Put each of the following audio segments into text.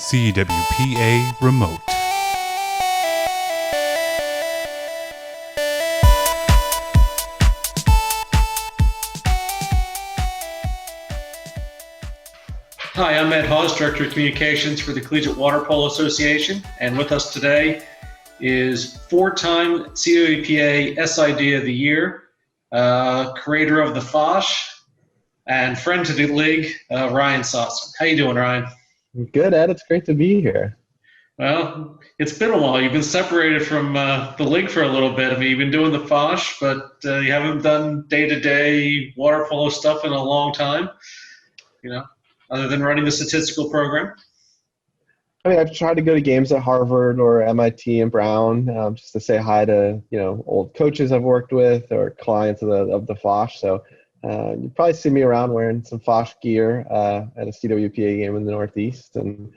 CWPA Remote. Hi, I'm Ed Hawes, Director of Communications for the Collegiate Water Polo Association, and with us today is four-time CWPA SID of the Year, creator of the FOSH, and friend to the league, Ryan Sosin. How you doing, Ryan? Good, Ed. It's great to be here. Well, it's been a while. You've been separated from the league for a little bit. I mean, you've been doing the FOSH, but you haven't done day-to-day water polo stuff in a long time, other than running the statistical program. I mean, I've tried to go to games at Harvard or MIT and Brown just to say hi to old coaches I've worked with or clients of the FOSH. So you probably see me around wearing some FOSH gear at a CWPA game in the Northeast, and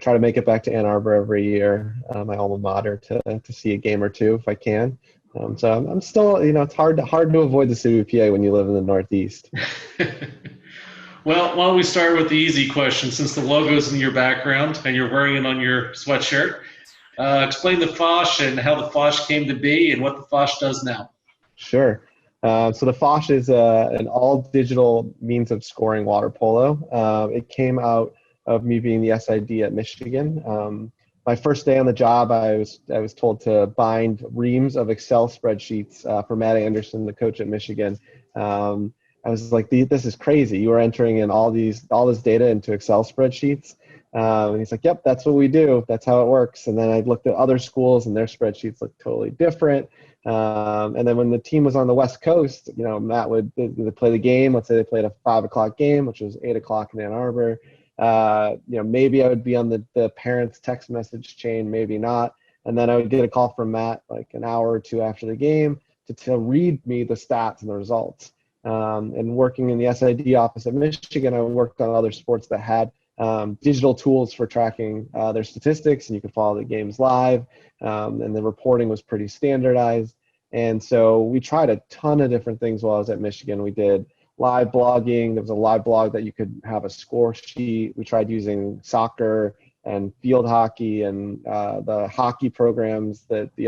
try to make it back to Ann Arbor every year, my alma mater, to see a game or two if I can. So I'm still, it's hard to avoid the CWPA when you live in the Northeast. Well, why don't we start with the easy question, since the logo's in your background and you're wearing it on your sweatshirt. Explain the FOSH and how the FOSH came to be and what the FOSH does now. Sure. So the FOSH is an all-digital means of scoring water polo. It came out of me being the SID at Michigan. My first day on the job, I was told to bind reams of Excel spreadsheets for Matt Anderson, the coach at Michigan. I was like, this is crazy. You are entering in all this data into Excel spreadsheets. And he's like, yep, that's what we do. That's how it works. And then I looked at other schools and their spreadsheets looked totally different. And then when the team was on the West Coast, Matt would play the game. Let's say they played a 5 o'clock game, which was 8 o'clock in Ann Arbor. Maybe I would be on the parents' text message chain, maybe not. And then I would get a call from Matt like an hour or two after the game to read me the stats and the results. And working in the SID office at Michigan, I worked on other sports that had digital tools for tracking their statistics, and you could follow the games live, and the reporting was pretty standardized. And so we tried a ton of different things while I was at Michigan. We did live blogging. There was a live blog that you could have a score sheet. We tried using soccer and field hockey and the hockey programs that the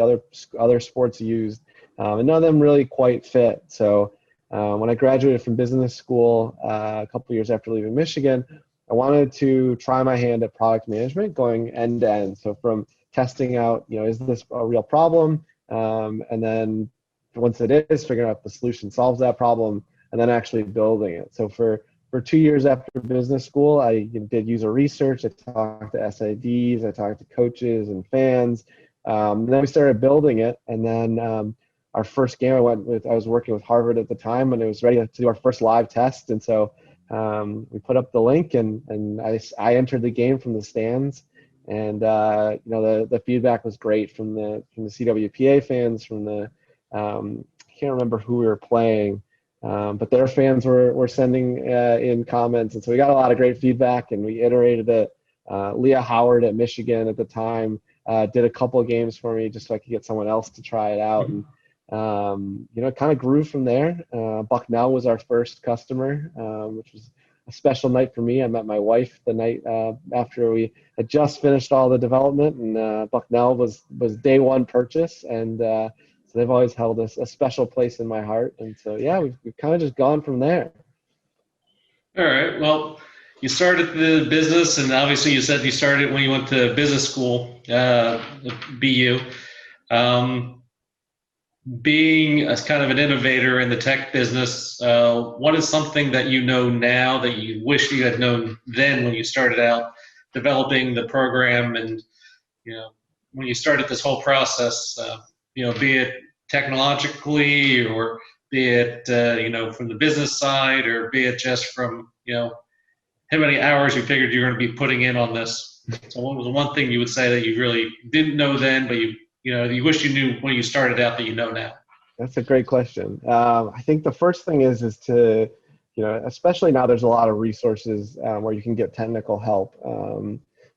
other sports used, and none of them really quite fit. So when I graduated from business school a couple years after leaving Michigan, I wanted to try my hand at product management, going end to end. So from testing out, is this a real problem? And then once it is, figuring out if the solution solves that problem, and then actually building it. So for 2 years after business school, I did user research. I talked to SIDs, I talked to coaches and fans. And then we started building it, and then our first game I was working with Harvard at the time, and it was ready to do our first live test. And so we put up the link, and I entered the game from the stands, and the feedback was great from the CWPA fans, from the I can't remember who we were playing, but their fans were sending in comments, and so we got a lot of great feedback, and we iterated it. Leah Howard at Michigan at the time did a couple of games for me just so I could get someone else to try it out. And it kind of grew from there. Bucknell was our first customer, which was a special night for me. I met my wife the night after we had just finished all the development, and Bucknell was day one purchase, and so they've always held a special place in my heart. And so, yeah, we've kind of just gone from there. All right. Well, you started the business, and obviously you said you started when you went to business school, BU. Being as kind of an innovator in the tech business, what is something that you know now that you wish you had known then when you started out developing the program, and when you started this whole process, be it technologically or be it from the business side, or be it just from how many hours you figured you're going to be putting in on this? So what was the one thing you would say that you really didn't know then, but you wish you knew when you started out that you know now? That's a great question. I think the first thing is to, especially now there's a lot of resources where you can get technical help,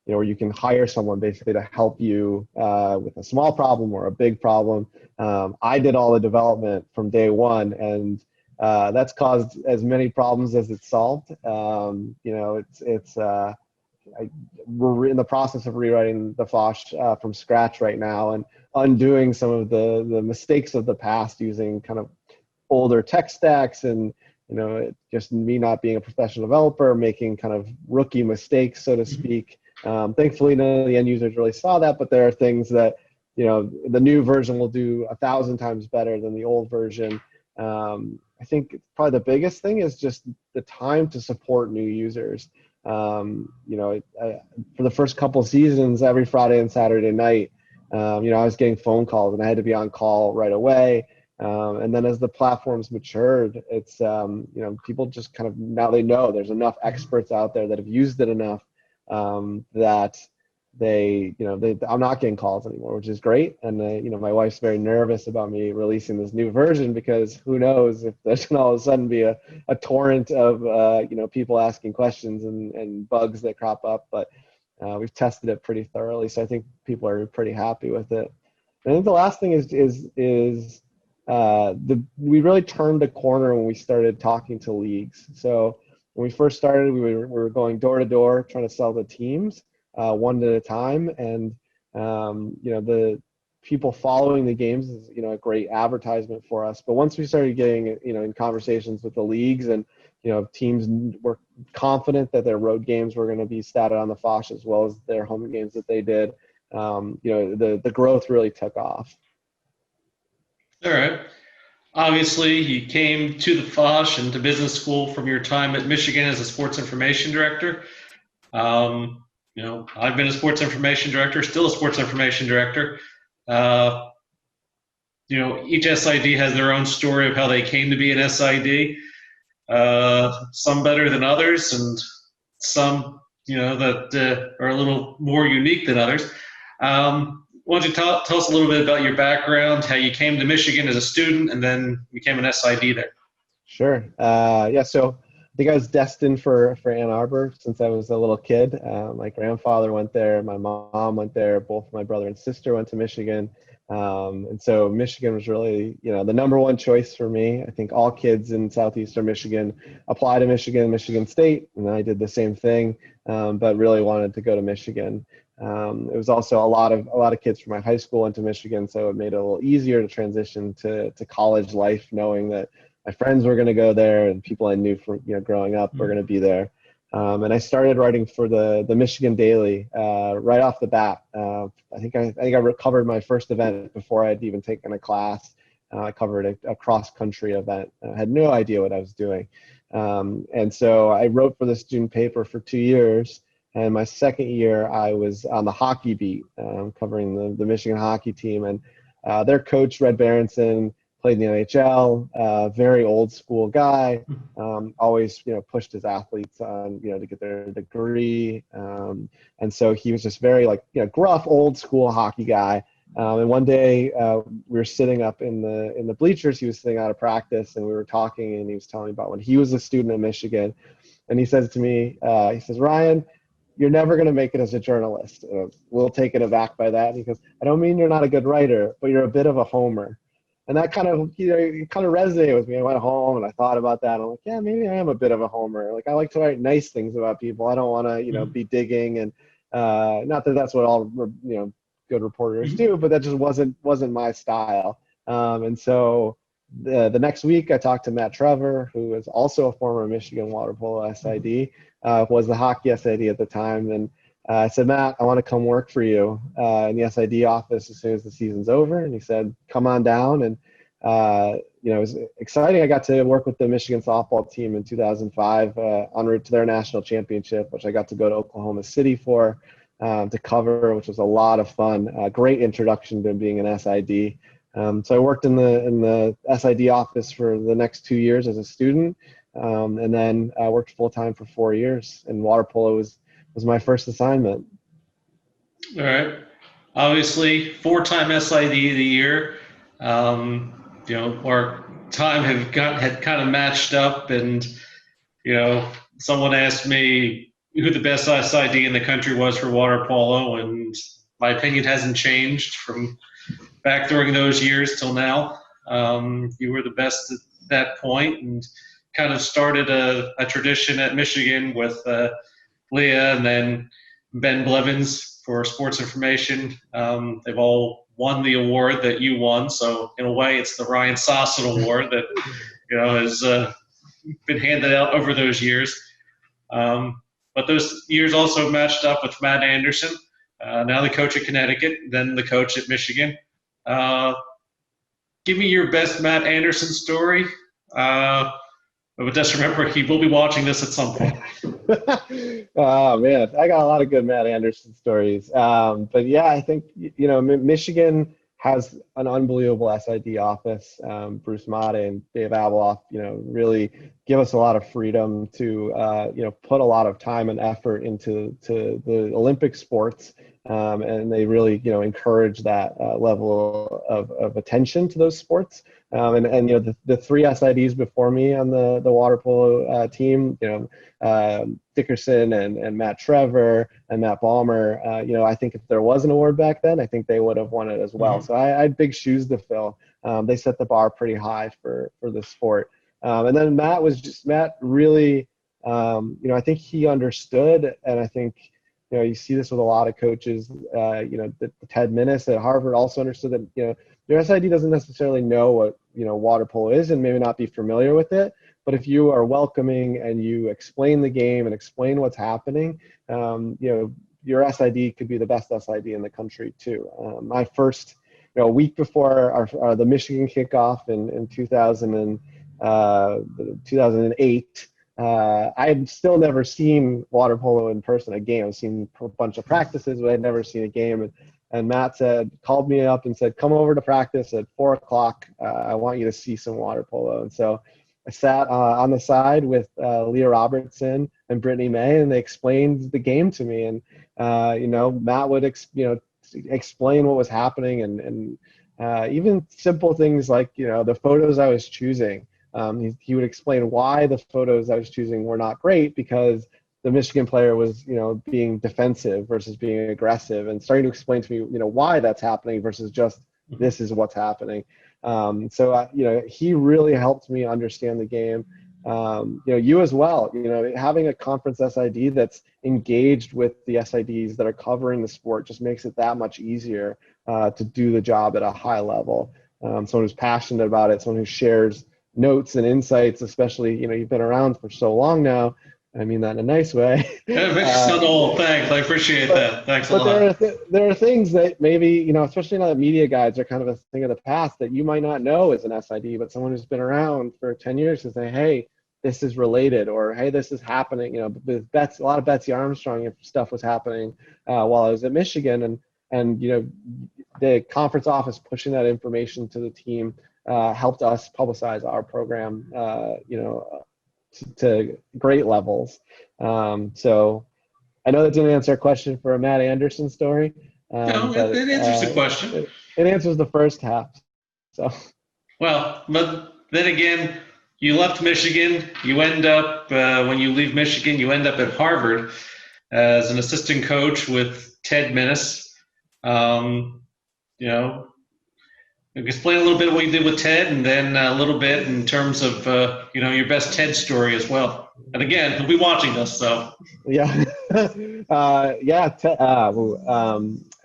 where you can hire someone basically to help you with a small problem or a big problem. I did all the development from day one, and that's caused as many problems as it's solved. we're in the process of rewriting the FOSH from scratch right now and undoing some of the mistakes of the past using kind of older tech stacks and, just me not being a professional developer, making kind of rookie mistakes, so to speak. Thankfully, none of the end users really saw that, but there are things that, the new version will do 1,000 times better than the old version. I think probably the biggest thing is just the time to support new users. For the first couple seasons, every Friday and Saturday night, I was getting phone calls and I had to be on call right away. And then as the platform's matured, it's, people just kind of, now they know there's enough experts out there that have used it enough that I'm not getting calls anymore, which is great. And, my wife's very nervous about me releasing this new version because who knows if there's going to all of a sudden be a torrent of, people asking questions and bugs that crop up. But we've tested it pretty thoroughly. So I think people are pretty happy with it. And I think the last thing is we really turned a corner when we started talking to leagues. So when we first started, we were going door to door trying to sell the teams one at a time, and the people following the games is a great advertisement for us. But once we started getting in conversations with the leagues and teams were confident that their road games were going to be statted on the FOSH as well as their home games that they did, the growth really took off. All right. Obviously, you came to the FOSH and to business school from your time at Michigan as a sports information director. I've been a sports information director, still a sports information director. Each SID has their own story of how they came to be an SID. Some better than others, and some, that are a little more unique than others. Why don't you tell us a little bit about your background, how you came to Michigan as a student and then became an SID there? Sure. So I think I was destined for Ann Arbor since I was a little kid. My grandfather went there, my mom went there, both my brother and sister went to Michigan. And so Michigan was really, the number one choice for me. I think all kids in southeastern Michigan apply to Michigan State, and I did the same thing, but really wanted to go to Michigan. It was also a lot of kids from my high school went to Michigan, so it made it a little easier to transition to college life, knowing that my friends were going to go there and people I knew from growing up were going to be there. And I started writing for the Michigan Daily right off the bat. I think I covered my first event before I'd even taken a class. I covered a cross-country event. I had no idea what I was doing. And so I wrote for the student paper for 2 years. And my second year, I was on the hockey beat, covering the Michigan hockey team. And their coach, Red Berenson, played in the NHL, very old school guy, always, pushed his athletes on, to get their degree. And so he was just very gruff, old school hockey guy. And one day we were sitting up in the bleachers. He was sitting out of practice and we were talking and he was telling me about when he was a student at Michigan. And he says to me, he says, "Ryan, you're never going to make it as a journalist." A little taken aback by that. Because I don't mean you're not a good writer, but you're a bit of a homer. And that kind of, it kind of resonated with me. I went home and I thought about that. I'm like, yeah, maybe I am a bit of a homer. I like to write nice things about people. I don't want to, be digging. And not that that's what all, good reporters do, but that just wasn't my style. And so the next week I talked to Matt Trevor, who is also a former Michigan water polo SID, was the hockey SID at the time. And I said, "Matt, I want to come work for you in the SID office as soon as the season's over." And he said, "Come on down." And, it was exciting. I got to work with the Michigan softball team in 2005 en route to their national championship, which I got to go to Oklahoma City for to cover, which was a lot of fun. Great introduction to being an SID. So I worked in the SID office for the next 2 years as a student, and then I worked full-time for 4 years. And water polo was my first assignment. All right. Obviously, 4-time SID of the year. Our time had kind of matched up, and someone asked me who the best SID in the country was for water polo, and my opinion hasn't changed from back during those years till now. You were the best at that point, and kind of started a tradition at Michigan with Leah, and then Ben Blevins for sports information. They've all won the award that you won, so in a way, it's the Ryan Sosin Award that has been handed out over those years. But those years also matched up with Matt Anderson, now the coach at Connecticut, then the coach at Michigan. Give me your best Matt Anderson story. But just remember, he will be watching this at some point. Oh man, I got a lot of good Matt Anderson stories. But yeah, I think Michigan has an unbelievable SID office. Bruce Mata and Dave Abeloff, really give us a lot of freedom to put a lot of time and effort into the Olympic sports. And they really encourage that level of attention to those sports. And the three SIDs before me on the water polo team, Dickerson and Matt Trevor and Matt Balmer, I think if there was an award back then, I think they would have won it as well. So I had big shoes to fill. They set the bar pretty high for the sport. And then Matt really, I think he understood, and I think you see this with a lot of coaches. The Ted Minnis at Harvard also understood that your SID doesn't necessarily know what water polo is and maybe not be familiar with it. But if you are welcoming and you explain the game and explain what's happening, your SID could be the best SID in the country too. My first, a week before the Michigan kickoff in 2008. I had still never seen water polo in person, a game. I've seen a bunch of practices, but I'd never seen a game. And Matt called me up and said, come over to practice at 4 o'clock. I want you to see some water polo. And so I sat on the side with Leah Robertson and Brittany May, and they explained the game to me. And, Matt would, explain what was happening and even simple things like, the photos I was choosing. He would explain why the photos I was choosing were not great because the Michigan player was, being defensive versus being aggressive, and starting to explain to me, why that's happening versus just this is what's happening. So he really helped me understand the game. You as well, having a conference SID that's engaged with the SIDs that are covering the sport just makes it that much easier to do the job at a high level. Someone who's passionate about it, someone who shares notes and insights, especially, you've been around for so long now. I mean that in a nice way. Thanks. I appreciate that. Thanks a lot. There are things that maybe, especially now that media guides are kind of a thing of the past that you might not know as an SID, but someone who's been around for 10 years can say, hey, this is related, or hey, this is happening. A lot of Betsy Armstrong stuff was happening while I was at Michigan, and the conference office pushing that information to the team helped us publicize our program, to great levels. So I know that didn't answer a question for a Matt Anderson story. No, it answers the question. It answers the first half. So. Well, but then again, you left Michigan. You end up, when you leave Michigan, you end up at Harvard as an assistant coach with Ted Minnis. Explain a little bit what you did with Ted, and then a little bit in terms of, your best Ted story as well. And again, he'll be watching this, so. Yeah.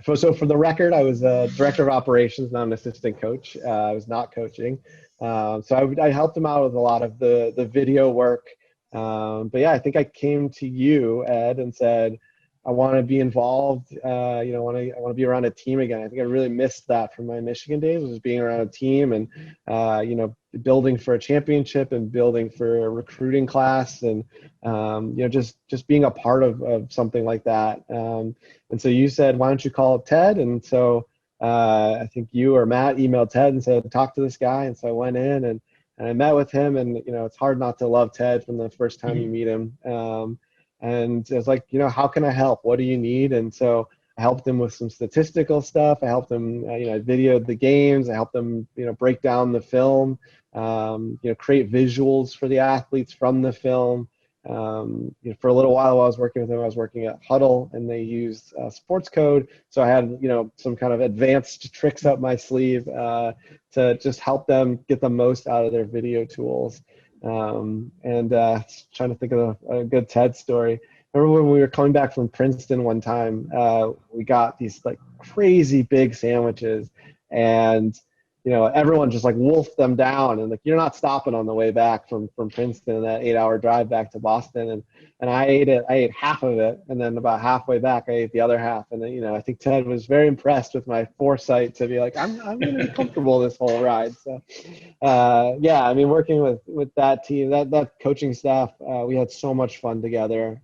So for the record, I was director of operations, not an assistant coach. I was not coaching. So I helped him out with a lot of the video work. But yeah, I think I came to you, Ed, and said, I want to be involved. I want to be around a team again. I think I really missed that from my Michigan days, was being around a team and building for a championship and building for a recruiting class, and just being a part of something like that. And so you said, why don't you call up Ted? And so I think you or Matt emailed Ted and said, talk to this guy. And so I went in and I met with him, and it's hard not to love Ted from the first time you meet him. And it was like, how can I help? What do you need? And so I helped him with some statistical stuff. I helped him, I videoed the games. I helped him, break down the film, create visuals for the athletes from the film. For a little while I was working with him, I was working at Huddle, and they used sports code. So I had, some kind of advanced tricks up my sleeve to just help them get the most out of their video tools. Trying to think of a good TED story. remember when we were coming back from Princeton one time, we got these like crazy big sandwiches, and everyone just like wolfed them down, and like you're not stopping on the way back from Princeton, that 8-hour drive back to Boston, and I ate half of it, and then about halfway back I ate the other half, and then I think Ted was very impressed with my foresight to be like, I'm going to be comfortable this whole ride. So yeah, I mean, working with that team, that coaching staff, we had so much fun together.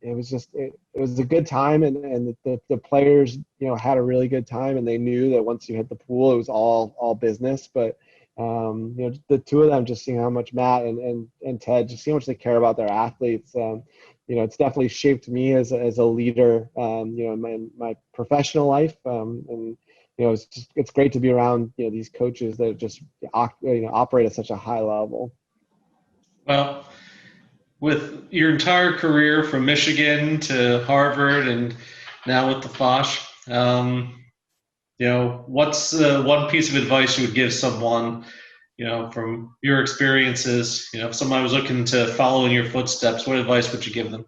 It was just it was a good time, and the players had a really good time, and they knew that once you hit the pool it was all business. But the two of them, just seeing how much Matt and Ted, just seeing how much they care about their athletes, it's definitely shaped me as a leader, in my professional life, and it's great to be around these coaches that just operate at such a high level. Well, with your entire career from Michigan to Harvard and now with the FOSH, what's one piece of advice you would give someone, from your experiences, if somebody was looking to follow in your footsteps, what advice would you give them?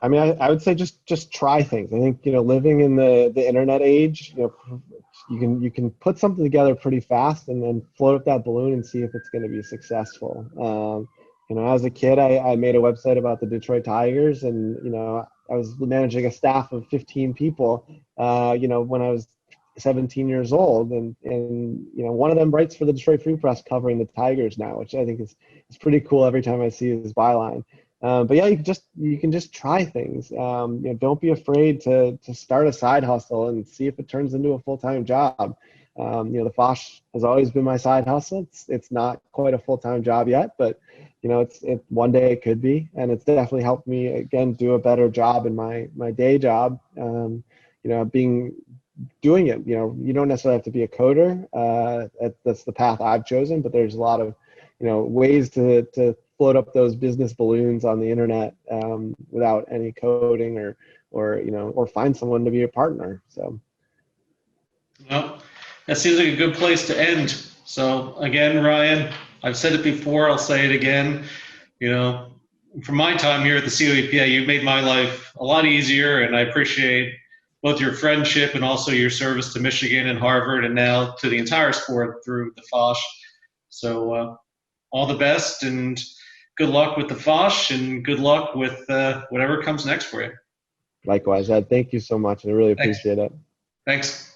I mean, I would say just try things. I think, living in the internet age, you can put something together pretty fast and then float up that balloon and see if it's going to be successful. As a kid, I made a website about the Detroit Tigers, and I was managing a staff of 15 people when I was 17 years old, and one of them writes for the Detroit Free Press covering the Tigers now, which I think is pretty cool every time I see his byline. But yeah, you can just try things. Don't be afraid to start a side hustle and see if it turns into a full-time job. The FOSH has always been my side hustle. It's not quite a full-time job yet, but one day it could be, and it's definitely helped me again do a better job in my day job. Doing it. You don't necessarily have to be a coder. That's the path I've chosen, but there's a lot of ways to float up those business balloons on the internet without any coding, or find someone to be a partner. So, well, that seems like a good place to end. So again, Ryan, I've said it before, I'll say it again. From my time here at the CWPA, you've made my life a lot easier, and I appreciate both your friendship and also your service to Michigan and Harvard, and now to the entire sport through the FOSH. So all the best, and good luck with the FOSH, and good luck with whatever comes next for you. Likewise, Ed, thank you so much. I really appreciate it. Thanks.